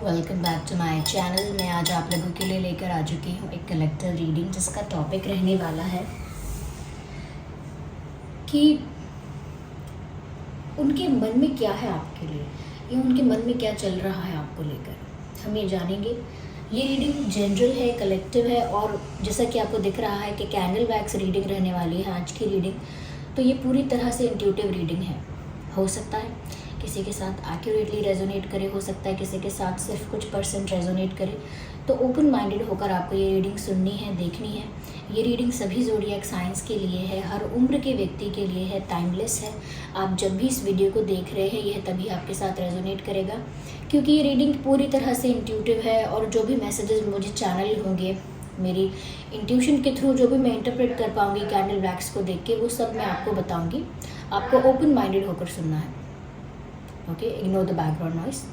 Welcome back to my channel. मैं आज आप लोगों के लिए लेकर आ चुकी हूँ एक कलेक्टर रीडिंग, जिसका टॉपिक रहने वाला है कि उनके मन में क्या है आपके लिए, या उनके मन में क्या चल रहा है आपको लेकर। हम ये जानेंगे। ये रीडिंग जनरल है, कलेक्टिव है, और जैसा कि आपको दिख रहा है कि कैंडल वैक्स रीडिंग रहने वाली है आज की रीडिंग। तो ये पूरी तरह से इंट्यूटिव रीडिंग है। हो सकता है किसी के साथ एक्यूरेटली रेजोनेट करे, हो सकता है किसी के साथ सिर्फ कुछ % रेजोनेट करे। तो ओपन माइंडेड होकर आपको ये रीडिंग सुननी है, देखनी है। ये रीडिंग सभी ज़ोडिएक साइंस के लिए है, हर उम्र के व्यक्ति के लिए है, टाइमलेस है। आप जब भी इस वीडियो को देख रहे हैं, यह तभी आपके साथ रेजोनेट करेगा, क्योंकि ये रीडिंग पूरी तरह से इंट्यूटिव है। और जो भी मैसेजेस मुझे चैनल होंगे, मेरी इंट्यूशन के थ्रू जो भी मैं इंटरप्रेट कर पाऊँगी कैंडल वैक्स को देख के, वो सब मैं आपको बताऊँगी। आपको ओपन माइंडेड होकर सुनना है। Okay, ignore the background noise.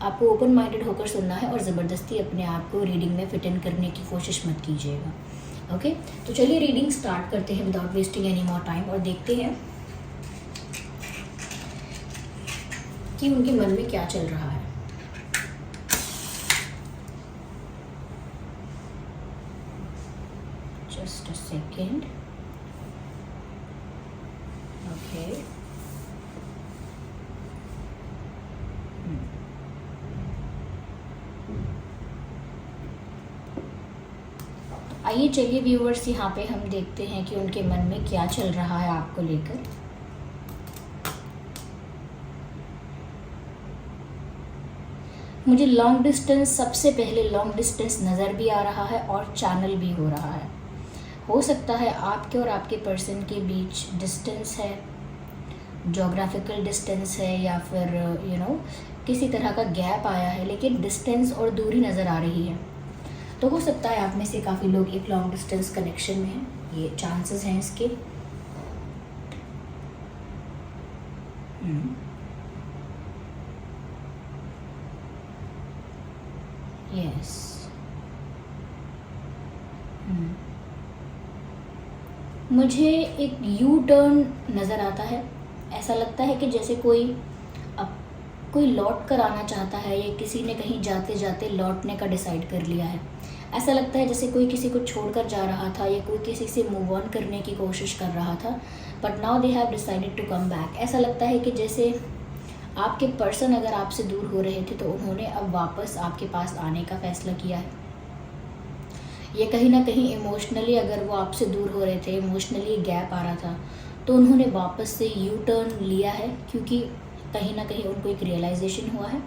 आपको ओपन माइंडेड होकर सुनना है और ज़बरदस्ती अपने आप को रीडिंग में फिट इन करने की कोशिश मत कीजिएगा। ओके, तो चलिए रीडिंग स्टार्ट करते हैं without wasting any more time, और देखते हैं कि उनके मन में क्या चल रहा है। Just a second. ओके, आइए चलिए व्यूअर्स, यहाँ पे हम देखते हैं कि उनके मन में क्या चल रहा है आपको लेकर। मुझे लॉन्ग डिस्टेंस, सबसे पहले लॉन्ग डिस्टेंस नज़र भी आ रहा है और चैनल भी हो रहा है। हो सकता है आपके और आपके पर्सन के बीच डिस्टेंस है, जोग्राफिकल डिस्टेंस है, या फिर किसी तरह का गैप आया है, लेकिन डिस्टेंस और दूरी नज़र आ रही है। तो हो सकता है आप में से काफ़ी लोग एक लॉन्ग डिस्टेंस कनेक्शन में हैं, ये चांसेस हैं इसके। यस। मुझे एक यू टर्न नज़र आता है। ऐसा लगता है कि जैसे कोई लौट कर आना चाहता है, या किसी ने कहीं जाते जाते लौटने का डिसाइड कर लिया है। ऐसा लगता है जैसे कोई किसी को छोड़कर जा रहा था, या कोई किसी से मूव ऑन करने की कोशिश कर रहा था, but now they have decided to come back. ऐसा लगता है कि जैसे आपके पर्सन अगर आपसे दूर हो रहे थे, तो उन्होंने अब वापस आपके पास आने का फैसला किया है। या कहीं ना कहीं इमोशनली अगर वो आपसे दूर हो रहे थे, इमोशनली गैप आ रहा था, तो उन्होंने वापस से यू टर्न लिया है, क्योंकि कहीं ना कहीं उनको एक रियलाइजेशन हुआ है।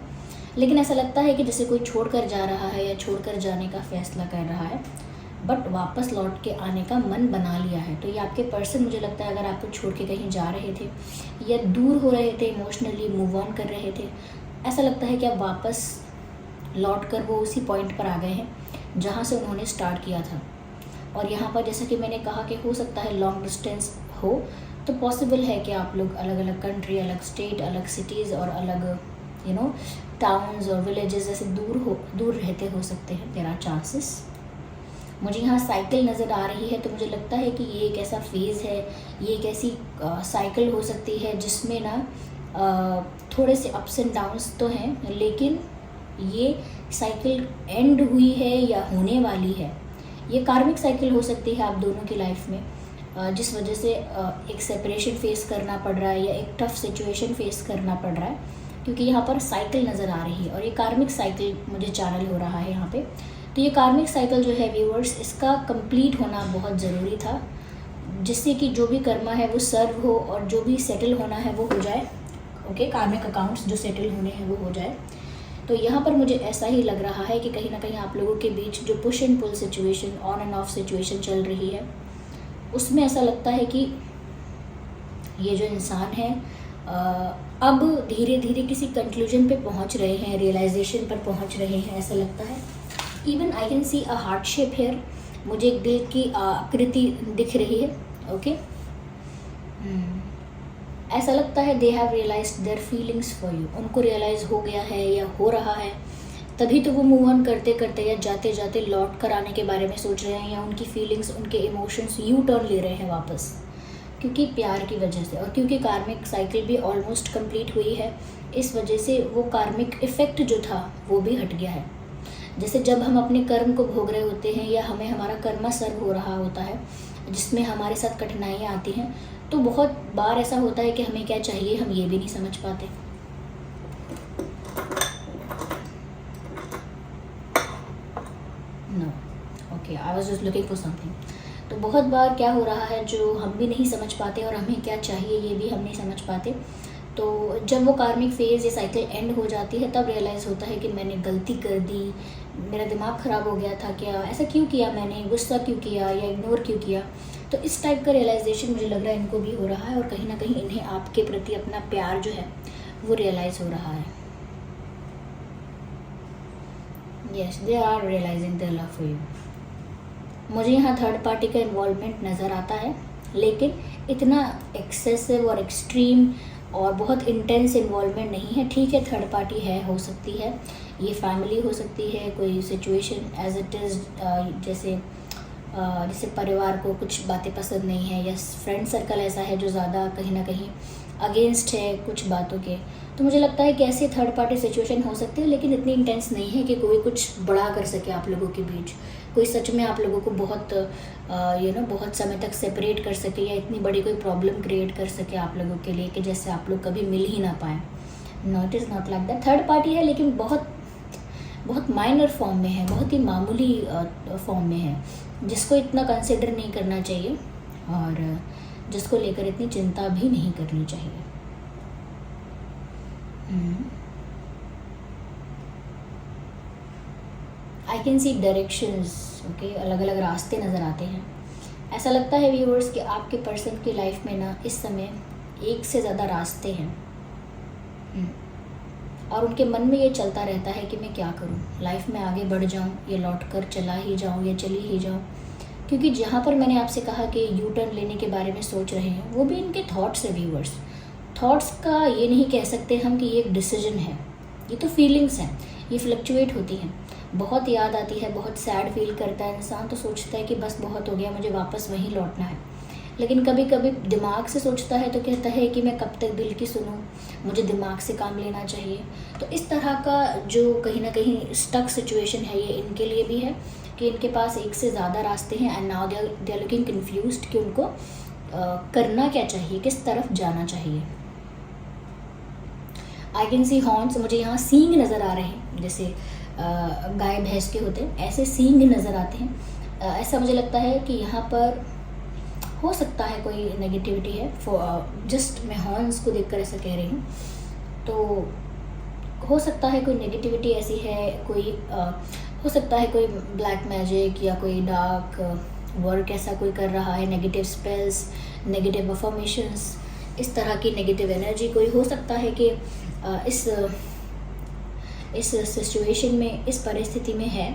लेकिन ऐसा लगता है कि जैसे कोई छोड़कर जा रहा है, या छोड़कर जाने का फैसला कर रहा है, बट वापस लौट के आने का मन बना लिया है। तो ये आपके पर्सन, मुझे लगता है, अगर आपको छोड़ के कहीं जा रहे थे, या दूर हो रहे थे, इमोशनली मूव ऑन कर रहे थे, ऐसा लगता है कि अब वापस लौट कर वो उसी पॉइंट पर आ गए हैं जहाँ से उन्होंने स्टार्ट किया था। और यहाँ पर जैसा कि मैंने कहा कि हो सकता है लॉन्ग डिस्टेंस हो, तो पॉसिबल है कि आप लोग अलग अलग कंट्री, अलग स्टेट, अलग सिटीज़ और अलग टाउन्स और विलेजेस ऐसे दूर रहते हो सकते हैं। There are chances. मुझे यहाँ साइकिल नज़र आ रही है, तो मुझे लगता है कि ये एक ऐसा फेज़ है, ये एक ऐसी साइकिल हो सकती है जिसमें ना थोड़े से अप्स एंड डाउन्स तो हैं, लेकिन ये साइकिल एंड हुई है या होने वाली है। ये कार्मिक साइकिल हो सकती है आप दोनों की लाइफ में, जिस वजह से एक सेपरेशन फेस करना पड़ रहा है, या एक टफ सिचुएशन फेस करना पड़ रहा है, क्योंकि यहाँ पर साइकिल नज़र आ रही है और ये कार्मिक साइकिल मुझे चैनल हो रहा है यहाँ पे। तो ये कार्मिक साइकिल जो है व्यूअर्स, इसका कंप्लीट होना बहुत ज़रूरी था, जिससे कि जो भी कर्मा है वो सर्व हो, और जो भी सेटल होना है वो हो जाए। ओके, कार्मिक अकाउंट्स जो सेटल होने हैं वो हो जाए। तो यहाँ पर मुझे ऐसा ही लग रहा है कि कहीं ना कहीं आप लोगों के बीच जो push and pull situation, on and off situation चल रही है, उसमें ऐसा लगता है कि ये जो इंसान है अब धीरे धीरे किसी कंक्लूजन पे पहुंच रहे हैं, रियलाइजेशन पर पहुंच रहे हैं, ऐसा लगता है। Even I can see a heart shape hair. मुझे एक दिल की आकृति दिख रही है। ओके, ऐसा लगता है they have realised their feelings for you. उनको रियलाइज़ हो गया है या हो रहा है, तभी तो वो मूव ऑन करते करते या जाते जाते लौट कर आने के बारे में सोच रहे हैं, या उनकी फीलिंग्स, उनके इमोशंस यू टर्न ले रहे हैं वापस। क्योंकि प्यार की वजह से, और क्योंकि कार्मिक साइकिल भी ऑलमोस्ट कंप्लीट हुई है, इस वजह से वो कार्मिक इफ़ेक्ट जो था वो भी हट गया है। जैसे जब हम अपने कर्म को भोग रहे होते हैं या हमें हमारा कर्मा सर्व हो रहा होता है, जिसमें हमारे साथ कठिनाइयाँ आती हैं, तो बहुत बार ऐसा होता है कि हमें क्या चाहिए हम ये भी नहीं समझ पाते। No, okay, I was just looking for something. तो बहुत बार क्या हो रहा है जो हम भी नहीं समझ पाते, और हमें क्या चाहिए ये भी हम नहीं समझ पाते। तो जब वो कार्मिक फेज़ या साइकिल एंड हो जाती है, तब रियलाइज़ होता है कि मैंने गलती कर दी, मेरा दिमाग ख़राब हो गया था, क्या ऐसा क्यों किया मैंने, गुस्सा क्यों किया या इग्नोर क्यों किया। तो इस टाइप का रियलाइजेशन मुझे लग रहा है इनको भी हो रहा है, और कहीं ना कहीं इन्हें आपके प्रति अपना प्यार जो है वो रियलाइज़ हो रहा है। Yes, they are realising their love for you. मुझे यहाँ थर्ड पार्टी का इन्वॉल्वमेंट नज़र आता है, लेकिन इतना एक्सेसिव और एक्सट्रीम और बहुत इंटेंस इन्वॉल्वमेंट नहीं है। ठीक है, थर्ड पार्टी है, हो सकती है, ये फैमिली हो सकती है, कोई सिचुएशन एज इट इज़, जैसे परिवार को कुछ बातें पसंद नहीं है, या फ्रेंड सर्कल ऐसा है जो ज़्यादा कहीं ना कहीं अगेंस्ट है कुछ बातों के। तो मुझे लगता है कि ऐसी थर्ड पार्टी सिचुएशन हो सकती है, लेकिन इतनी इंटेंस नहीं है कि कोई कुछ बड़ा कर सके आप लोगों के बीच, कोई सच में आप लोगों को बहुत बहुत समय तक सेपरेट कर सके, या इतनी बड़ी कोई प्रॉब्लम क्रिएट कर सके आप लोगों के लिए कि जैसे आप लोग कभी मिल ही ना पाएँ। No, it is not like that. Third party है, लेकिन बहुत बहुत माइनर फॉर्म में है, बहुत ही मामूली फॉर्म में है, जिसको इतना कंसिडर नहीं करना चाहिए, और जिसको लेकर इतनी चिंता भी नहीं करनी चाहिए। आई कैन सी डायरेक्शंस, ओके, अलग अलग रास्ते नज़र आते हैं। ऐसा लगता है व्यूअर्स कि आपके पर्सन की लाइफ में ना इस समय एक से ज़्यादा रास्ते हैं, और उनके मन में ये चलता रहता है कि मैं क्या करूं, लाइफ में आगे बढ़ जाऊं, या लौट कर चला ही जाऊं, या चली ही जाऊं। क्योंकि जहाँ पर मैंने आपसे कहा कि यू टर्न लेने के बारे में सोच रहे हैं, वो भी इनके थॉट्स है व्यूअर्स। थॉट्स का ये नहीं कह सकते हम कि ये एक डिसीजन है, ये तो फीलिंग्स हैं, ये फ्लक्चुएट होती हैं। बहुत याद आती है, बहुत सैड फील करता है इंसान, तो सोचता है कि बस बहुत हो गया, मुझे वापस वहीं लौटना है। लेकिन कभी कभी दिमाग से सोचता है तो कहता है कि मैं कब तक दिल की सुनूं, मुझे दिमाग से काम लेना चाहिए। तो इस तरह का जो कहीं ना कहीं स्टक सिचुएशन है, ये इनके लिए भी है कि इनके पास एक से ज़्यादा रास्ते हैं, and now they are looking confused कि उनको करना क्या चाहिए, किस तरफ जाना चाहिए। आई कैन सी हॉर्न्स, मुझे यहाँ सींग नज़र आ रहे हैं, जैसे गाय भैंस के होते हैं, ऐसे सींग नज़र आते हैं। ऐसा मुझे लगता है कि यहाँ पर हो सकता है कोई नेगेटिविटी है, जस्ट मैं हॉर्न्स को देखकर ऐसा कह रही हूँ। तो हो सकता है कोई नेगेटिविटी ऐसी है, कोई हो सकता है कोई ब्लैक मैजिक या कोई डार्क वर्क ऐसा कोई कर रहा है, नेगेटिव स्पेल्स, नेगेटिव अफर्मेशंस, इस तरह की नेगेटिव एनर्जी कोई हो सकता है कि इस सिचुएशन में, इस परिस्थिति में है।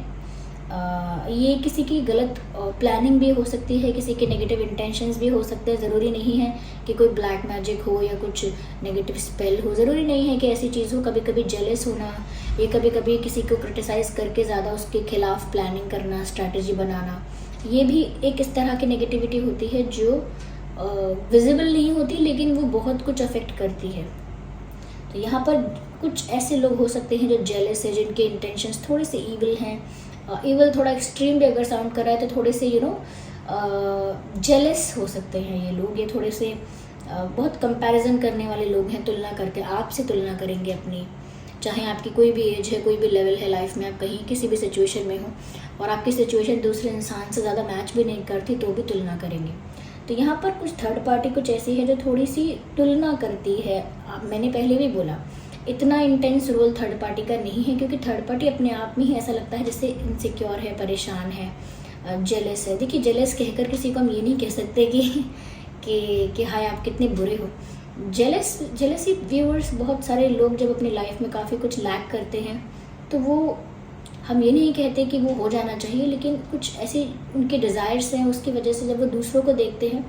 ये किसी की गलत प्लानिंग भी हो सकती है, किसी के नेगेटिव इंटेंशंस भी हो सकते हैं। ज़रूरी नहीं है कि कोई ब्लैक मैजिक हो या कुछ नेगेटिव स्पेल हो, ज़रूरी नहीं है कि ऐसी चीज़ हो। कभी कभी जेलस होना, या कभी कभी किसी को क्रिटिसाइज़ करके ज़्यादा उसके खिलाफ प्लानिंग करना, स्ट्रैटेजी बनाना, ये भी एक इस तरह की नेगेटिविटी होती है जो विजिबल नहीं होती, लेकिन वो बहुत कुछ अफेक्ट करती है। तो यहाँ पर कुछ ऐसे लोग हो सकते हैं जो जेलस है, जिनके इंटेंशंस थोड़े से ईविल हैं। ईवल थोड़ा एक्सट्रीम भी अगर साउंड कर रहा है तो थोड़े से जेलस हो सकते हैं ये लोग। ये थोड़े से बहुत कंपैरिजन करने वाले लोग हैं, तुलना करते, आपसे तुलना करेंगे अपनी, चाहे आपकी कोई भी एज है, कोई भी लेवल है लाइफ में, आप कहीं किसी भी सिचुएशन में हो और आपकी सिचुएशन दूसरे इंसान से ज़्यादा मैच भी नहीं करती तो भी तुलना करेंगे। तो यहाँ पर कुछ थर्ड पार्टी कुछ ऐसी है जो थोड़ी सी तुलना करती है। मैंने पहले भी बोला, इतना इंटेंस रोल थर्ड पार्टी का नहीं है, क्योंकि थर्ड पार्टी अपने आप में ही ऐसा लगता है जैसे इनसिक्योर है, परेशान है, जेलस है। देखिए, जेलस कहकर किसी को हम ये नहीं कह सकते कि हाय आप कितने बुरे हो। जेलसी व्यूअर्स, बहुत सारे लोग जब अपनी लाइफ में काफ़ी कुछ लैक करते हैं तो वो, हम ये नहीं कहते कि वो हो जाना चाहिए, लेकिन कुछ ऐसे उनके डिज़ायर्स हैं, उसकी वजह से जब वो दूसरों को देखते हैं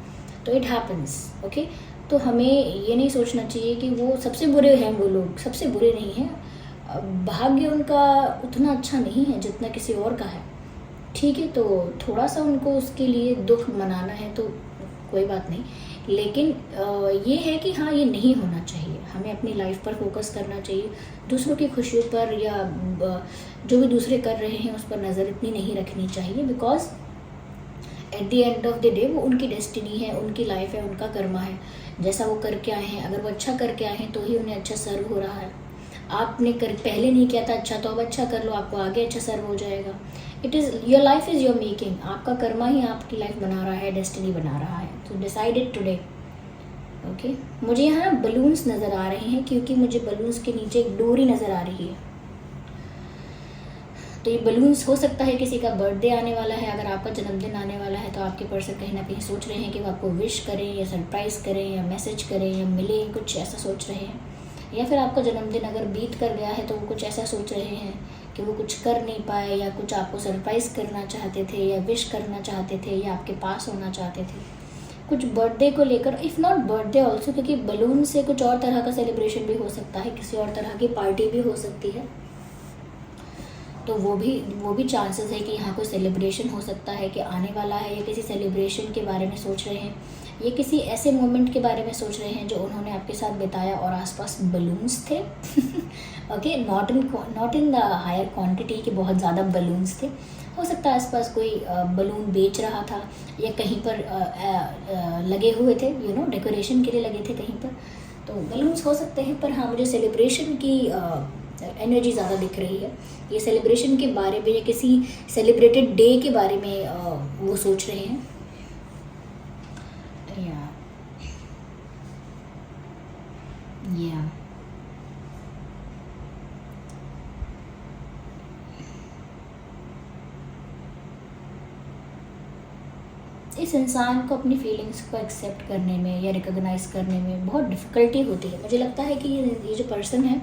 तो इट हैपन्स, ओके। तो हमें ये नहीं सोचना चाहिए कि वो सबसे बुरे हैं, वो लोग सबसे बुरे नहीं हैं। भाग्य उनका उतना अच्छा नहीं है जितना किसी और का है, ठीक है। तो थोड़ा सा उनको उसके लिए दुख मनाना है तो कोई बात नहीं। लेकिन ये है कि हाँ, ये नहीं होना चाहिए। हमें अपनी लाइफ पर फोकस करना चाहिए, दूसरों की खुशियों पर या जो भी दूसरे कर रहे हैं उस पर नज़र इतनी नहीं रखनी चाहिए, because at the end of the day वो उनकी डेस्टिनी है, उनकी लाइफ है, उनका कर्मा है। जैसा वो करके आए हैं, अगर वो अच्छा करके आए हैं तो ही उन्हें अच्छा सर्व हो रहा है। आपने पहले नहीं किया था अच्छा, तो अब अच्छा कर लो, आपको आगे अच्छा सर्व हो जाएगा। It is your life is your making. आपका कर्मा ही आपकी लाइफ बना रहा है, डेस्टिनी बना रहा है। तो डिसाइड इट टुडे। ओके, मुझे यहाँ बलून्स नज़र आ रहे हैं, क्योंकि मुझे बलून्स के नीचे एक डोरी नज़र आ रही है। तो ये बलून्स, हो सकता है किसी का बर्थडे आने वाला है। अगर आपका जन्मदिन आने वाला है तो आपके पर्सन कहीं ना कहीं सोच रहे हैं कि वो आपको विश करें या सरप्राइज़ करें या मैसेज करें या मिलें, कुछ ऐसा सोच रहे हैं। या फिर आपका जन्मदिन अगर बीत कर गया है तो वो कुछ ऐसा सोच रहे हैं कि वो कुछ कर नहीं पाए, या कुछ आपको सरप्राइज़ करना चाहते थे, या विश करना चाहते थे, या आपके पास होना चाहते थे कुछ बर्थडे को लेकर। इफ़ नॉट बर्थडे ऑल्सो, क्योंकि बलून से कुछ और तरह का सेलिब्रेशन भी हो सकता है, किसी और तरह की पार्टी भी हो सकती है। तो वो भी चांसेस है कि यहाँ कोई सेलिब्रेशन हो सकता है कि आने वाला है, या किसी सेलिब्रेशन के बारे में सोच रहे हैं, ये किसी ऐसे मोमेंट के बारे में सोच रहे हैं जो उन्होंने आपके साथ बिताया और आसपास बलून्स थे। Okay, not in the higher quantity कि बहुत ज़्यादा बलून्स थे। हो सकता है आसपास कोई बलून बेच रहा था, या कहीं पर लगे हुए थे, डेकोरेशन के लिए लगे थे कहीं पर, तो बलून्स हो सकते हैं। पर हाँ, मुझे सेलिब्रेशन की एनर्जी ज़्यादा दिख रही है। ये सेलिब्रेशन के बारे में या किसी सेलिब्रेटेड डे के बारे में वो सोच रहे हैं। या इस इंसान को अपनी फीलिंग्स को एक्सेप्ट करने में या रिकॉग्नाइज करने में बहुत डिफ़िकल्टी होती है। मुझे लगता है कि ये जो पर्सन है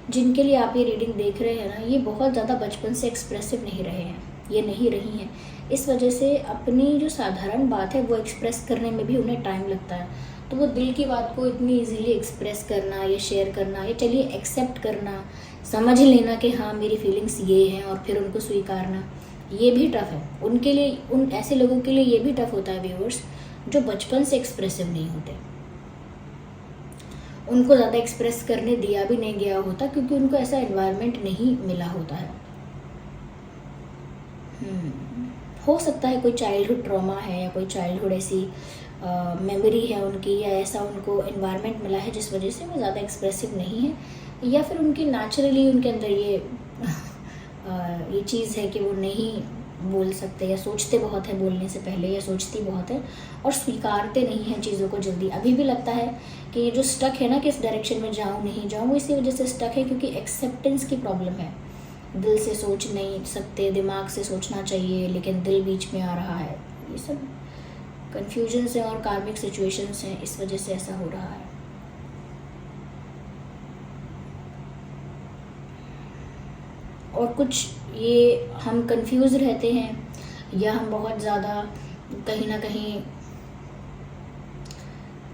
जिनके लिए आप ये रीडिंग देख रहे हैं ना, ये बहुत ज़्यादा बचपन से एक्सप्रेसिव नहीं रहे हैं, ये नहीं रही हैं। इस वजह से अपनी जो साधारण बात है वो एक्सप्रेस करने में भी उन्हें टाइम लगता है। तो वो दिल की बात को इतनी इजीली एक्सप्रेस करना या शेयर करना, या चलिए एक्सेप्ट करना, समझ लेना कि हाँ मेरी फीलिंग्स ये हैं, और फिर उनको स्वीकारना, ये भी टफ़ है उनके लिए। उन ऐसे लोगों के लिए ये भी टफ़ होता है व्यूअर्स, जो बचपन से एक्सप्रेसिव नहीं होते। उनको ज़्यादा एक्सप्रेस करने दिया भी नहीं गया होता, क्योंकि उनको ऐसा एनवायरनमेंट नहीं मिला होता है। हो सकता है कोई चाइल्डहुड ट्रॉमा है, या कोई चाइल्डहुड ऐसी मेमोरी है उनकी, या ऐसा उनको एनवायरनमेंट मिला है जिस वजह से वो ज़्यादा एक्सप्रेसिव नहीं है, या फिर उनकी नेचुरली उनके अंदर ये चीज़ है कि वो नहीं बोल सकते, या सोचते बहुत है बोलने से पहले, या सोचती बहुत है और स्वीकारते नहीं हैं चीज़ों को जल्दी। अभी भी लगता है कि ये जो स्टक है ना, किस डायरेक्शन में जाऊँ नहीं जाऊँ, वो इसी वजह से स्टक है क्योंकि एक्सेप्टेंस की प्रॉब्लम है। दिल से सोच नहीं सकते, दिमाग से सोचना चाहिए लेकिन दिल बीच में आ रहा है। ये सब कन्फ्यूजन्स हैं और कार्मिक सिचुएशंस हैं, इस वजह से ऐसा हो रहा है। और कुछ ये हम कंफ्यूज रहते हैं, या हम बहुत ज़्यादा कहीं ना कहीं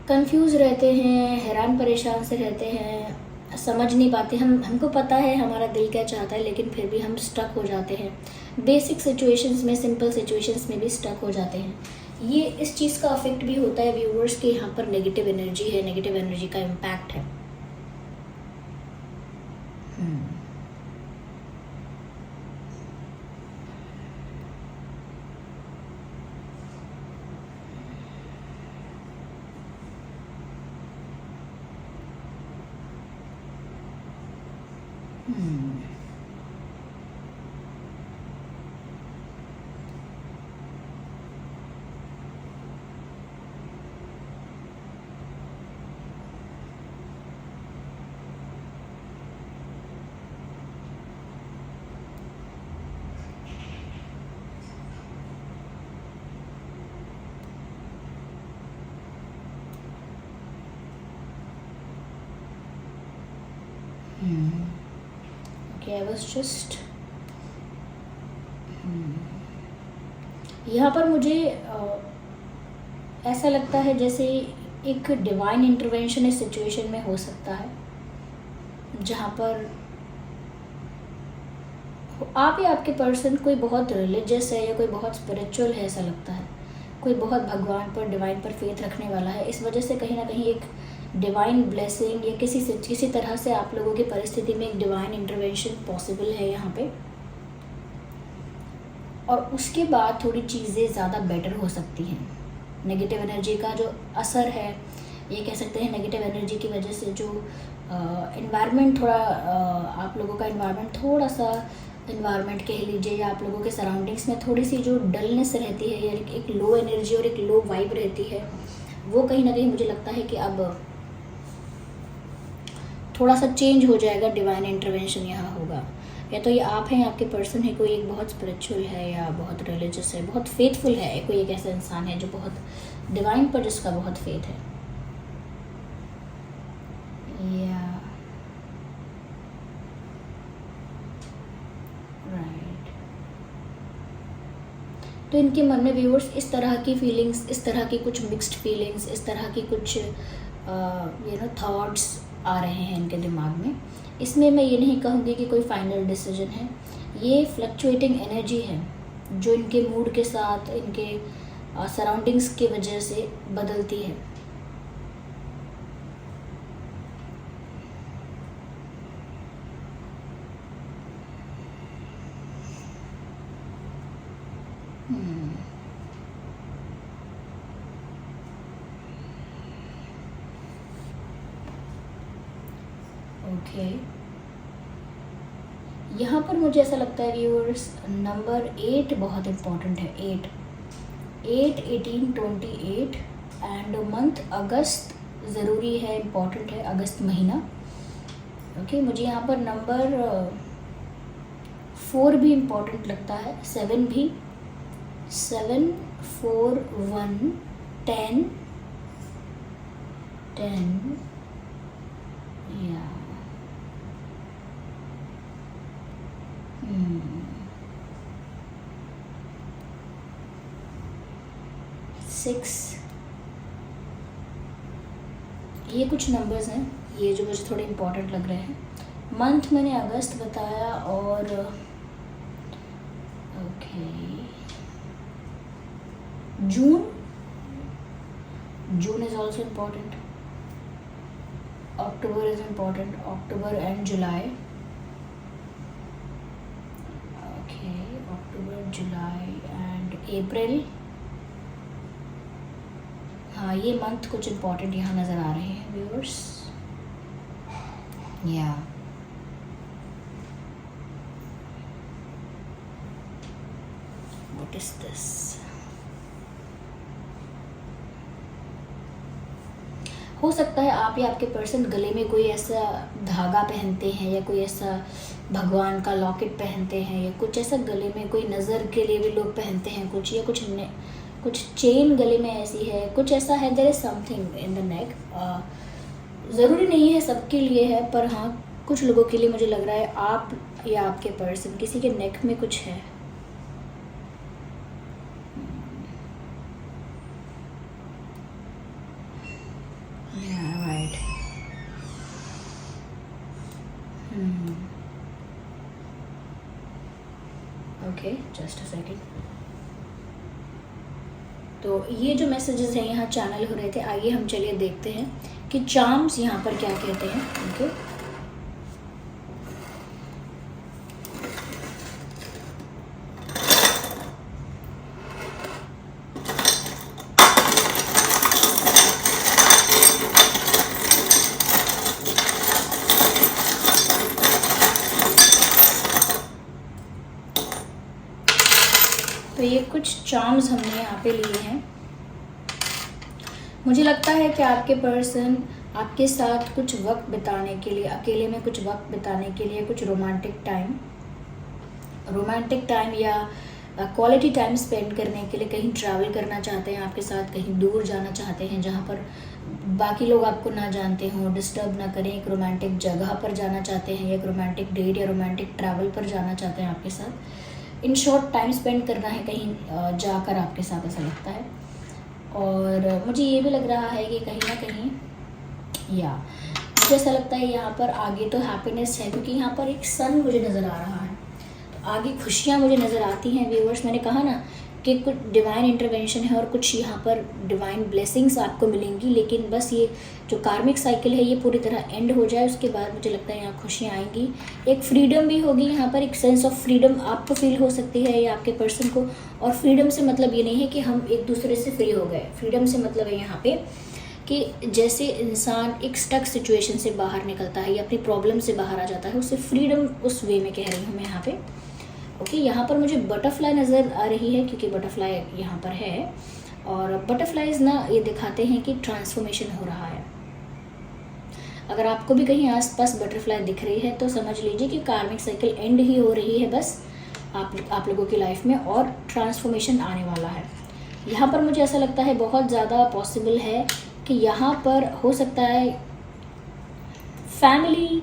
कंफ्यूज रहते हैं, हैरान परेशान से रहते हैं, समझ नहीं पाते। हमको पता है हमारा दिल क्या चाहता है, लेकिन फिर भी हम स्टक हो जाते हैं। बेसिक सिचुएशंस में, सिंपल सिचुएशंस में भी स्टक हो जाते हैं। ये इस चीज़ का अफेक्ट भी होता है व्यूअर्स के, यहाँ पर नेगेटिव एनर्जी है, नेगेटिव एनर्जी का इम्पैक्ट है। Okay, I was just यहाँ पर मुझे ऐसा लगता है जैसे एक डिवाइन इंटरवेंशन इस सिचुएशन में हो सकता है, जहाँ पर आप या आपके पर्सन कोई बहुत रिलीजियस है या कोई बहुत स्पिरिचुअल है, ऐसा लगता है। कोई बहुत भगवान पर, डिवाइन पर फेथ रखने वाला है। इस वजह से कहीं ना कहीं एक डिवाइन ब्लेसिंग या किसी तरह से आप लोगों की परिस्थिति में एक डिवाइन इंटरवेंशन पॉसिबल है यहाँ पे। और उसके बाद थोड़ी चीज़ें ज़्यादा बेटर हो सकती हैं। नेगेटिव एनर्जी का जो असर है, ये कह सकते हैं नेगेटिव एनर्जी की वजह से जो इन्वायरमेंट थोड़ा आप लोगों का इन्वायरमेंट थोड़ा सा इन्वायरमेंट कह लीजिए, या आप लोगों के सराउंडिंग्स में थोड़ी सी जो डलनेस रहती है या एक लो एनर्जी और एक लो वाइब रहती है, वो कहीं ना कहीं मुझे लगता है कि अब थोड़ा सा चेंज हो जाएगा। डिवाइन इंटरवेंशन यहाँ होगा। या तो ये आप हैं, आपके पर्सन है, कोई एक बहुत स्पिरिचुअल है या बहुत रिलीजियस है, बहुत फेथफुल है, कोई एक ऐसा इंसान है जो बहुत डिवाइन पर जिसका बहुत फेथ है। या राइट। तो इनके मन में व्यूअर्स इस तरह की फीलिंग्स, इस तरह की कुछ मिक्स्ड फीलिंग्स, इस तरह की कुछ थॉट्स आ रहे हैं इनके दिमाग में। इसमें मैं ये नहीं कहूँगी कि कोई फाइनल डिसीजन है, ये फ्लक्चुएटिंग एनर्जी है जो इनके मूड के साथ, इनके सराउंडिंग्स की वजह से बदलती है। ओके, यहाँ पर मुझे ऐसा लगता है व्यूअर्स नंबर 8 बहुत इम्पॉर्टेंट है। 8, 18, 28 एंड मंथ अगस्त ज़रूरी है, इम्पॉर्टेंट है, अगस्त महीना। ओके, मुझे यहाँ पर नंबर 4 भी इम्पॉर्टेंट लगता है, 7 भी, 7, 4, 1, 10, 10 या 6। ये कुछ नंबर्स हैं ये जो मुझे थोड़े इम्पोर्टेंट लग रहे हैं। मंथ मैंने अगस्त बताया और okay June is also important. October is important, October and July. Okay, October, July and April. हाँ, ये मंथ कुछ इम्पोर्टेंट यहाँ नज़र आ रहे हैं व्यूअर्स। या व्हाट इज दिस? हो सकता है आप या आपके पर्सन गले में कोई ऐसा धागा पहनते हैं या कोई ऐसा भगवान का लॉकेट पहनते हैं, या कुछ ऐसा गले में कोई नज़र के लिए भी लोग पहनते हैं कुछ, या कुछ चेन गले में ऐसी है, कुछ ऐसा है। There is something in the neck. ज़रूरी नहीं है सबके लिए है, पर हाँ कुछ लोगों के लिए मुझे लग रहा है आप या आपके पर्सन किसी के नेक में कुछ है। Right. Okay, just a second. तो ये जो मैसेजेस हैं यहाँ चैनल हो रहे थे, आइए हम चलिए देखते हैं कि चार्म्स यहाँ पर क्या कहते हैं। ओके, तो ये कुछ चार्म्स हमने यहाँ पे लिए हैं। मुझे लगता है कि आपके पर्सन आपके साथ कुछ वक्त बिताने के लिए, अकेले में कुछ वक्त बिताने के लिए, कुछ रोमांटिक टाइम या क्वालिटी टाइम स्पेंड करने के लिए कहीं ट्रैवल करना चाहते हैं आपके साथ, कहीं दूर जाना चाहते हैं जहाँ पर बाकी लोग आपको ना जानते हों, डिस्टर्ब ना करें। एक रोमांटिक जगह पर जाना चाहते हैं, एक रोमांटिक डेट या रोमांटिक ट्रैवल पर जाना चाहते हैं आपके साथ। इन शॉर्ट टाइम स्पेंड करना है कहीं जाकर आपके साथ, ऐसा लगता है। और मुझे ये भी लग रहा है कि कहीं ना कहीं या मुझे ऐसा लगता है यहाँ पर आगे तो हैप्पीनेस है, क्योंकि यहाँ पर एक सन मुझे नज़र आ रहा है। तो आगे खुशियाँ मुझे नज़र आती हैं व्यूअर्स। मैंने कहा ना कि कुछ डिवाइन इंटरवेंशन है और कुछ यहाँ पर डिवाइन ब्लेसिंग्स आपको मिलेंगी, लेकिन बस ये जो कार्मिक साइकिल है ये पूरी तरह एंड हो जाए, उसके बाद मुझे लगता है यहाँ खुशियाँ आएंगी, एक फ्रीडम भी होगी यहाँ पर, एक सेंस ऑफ फ्रीडम आपको फील हो सकती है या आपके पर्सन को। और फ्रीडम से मतलब ये नहीं है कि हम एक दूसरे से फ्री हो गए, फ्रीडम से मतलब है यहाँ पे कि जैसे इंसान एक स्टक सिचुएशन से बाहर निकलता है या अपनी प्रॉब्लम से बाहर आ जाता है, उससे फ्रीडम उस वे में कह रही हूँ मैं यहाँ पे। ओके, यहाँ पर मुझे बटरफ्लाई नज़र आ रही है क्योंकि बटरफ्लाई यहाँ पर है, और बटरफ्लाइज ना ये दिखाते हैं कि ट्रांसफॉर्मेशन हो रहा है। अगर आपको भी कहीं आसपास बटरफ्लाई दिख रही है तो समझ लीजिए कि कार्मिक साइकिल एंड ही हो रही है बस आप लोगों की लाइफ में, और ट्रांसफॉर्मेशन आने वाला है। यहाँ पर मुझे ऐसा लगता है बहुत ज़्यादा पॉसिबल है कि यहाँ पर हो सकता है फैमिली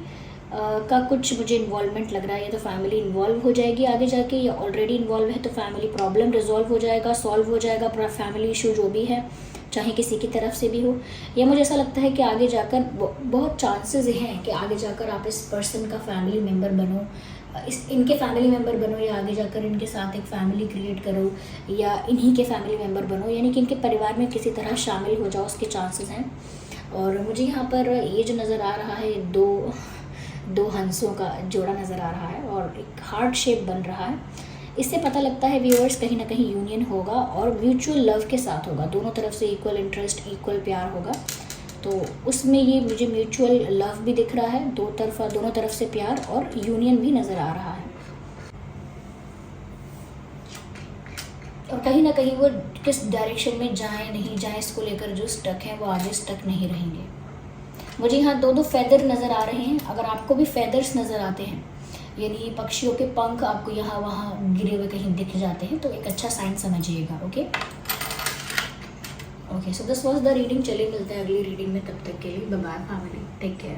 का कुछ मुझे इन्वॉल्वमेंट लग रहा है, या तो फैमिली इन्वॉल्व हो जाएगी आगे जाके, या ऑलरेडी इन्वॉल्व है तो फैमिली प्रॉब्लम रिजॉल्व हो जाएगा, सॉल्व हो जाएगा पूरा फैमिली इशू जो भी है, चाहे किसी की तरफ से भी हो। या मुझे ऐसा लगता है कि आगे जाकर बहुत चांसेस हैं कि आगे जाकर आप इस पर्सन का फैमिली मेम्बर बनो, इनके फैमिली मेम्बर बनो, या आगे जाकर इनके साथ एक फैमिली क्रिएट करो, या इन्हीं के फैमिली मेम्बर बनो, यानी कि इनके परिवार में किसी तरह शामिल हो जाओ, उसके चांसेस हैं। और मुझे यहाँ पर ये जो नज़र आ रहा है दो हंसों का जोड़ा नज़र आ रहा है और एक हार्ट शेप बन रहा है। इससे पता लगता है व्यूअर्स कहीं ना कहीं यूनियन होगा और म्यूचुअल लव के साथ होगा, दोनों तरफ से इक्वल इंटरेस्ट, इक्वल प्यार होगा। तो उसमें ये मुझे म्यूचुअल लव भी दिख रहा है, दोनों तरफ से प्यार और यूनियन भी नज़र आ रहा है। और कहीं ना कहीं वो किस डायरेक्शन में जाएं नहीं जाएं, इसको लेकर जो स्टक हैं वो आगे स्टक नहीं रहेंगे। मुझे यहाँ दो फेदर नज़र आ रहे हैं। अगर आपको भी फेदर्स नज़र आते हैं, यानी पक्षियों के पंख आपको यहाँ वहाँ गिरे हुए कहीं दिख जाते हैं, तो एक अच्छा साइन समझिएगा। Okay, so this was the reading. चलिए मिलते हैं अगली रीडिंग में, तब तक के लिए bye bye family, take care.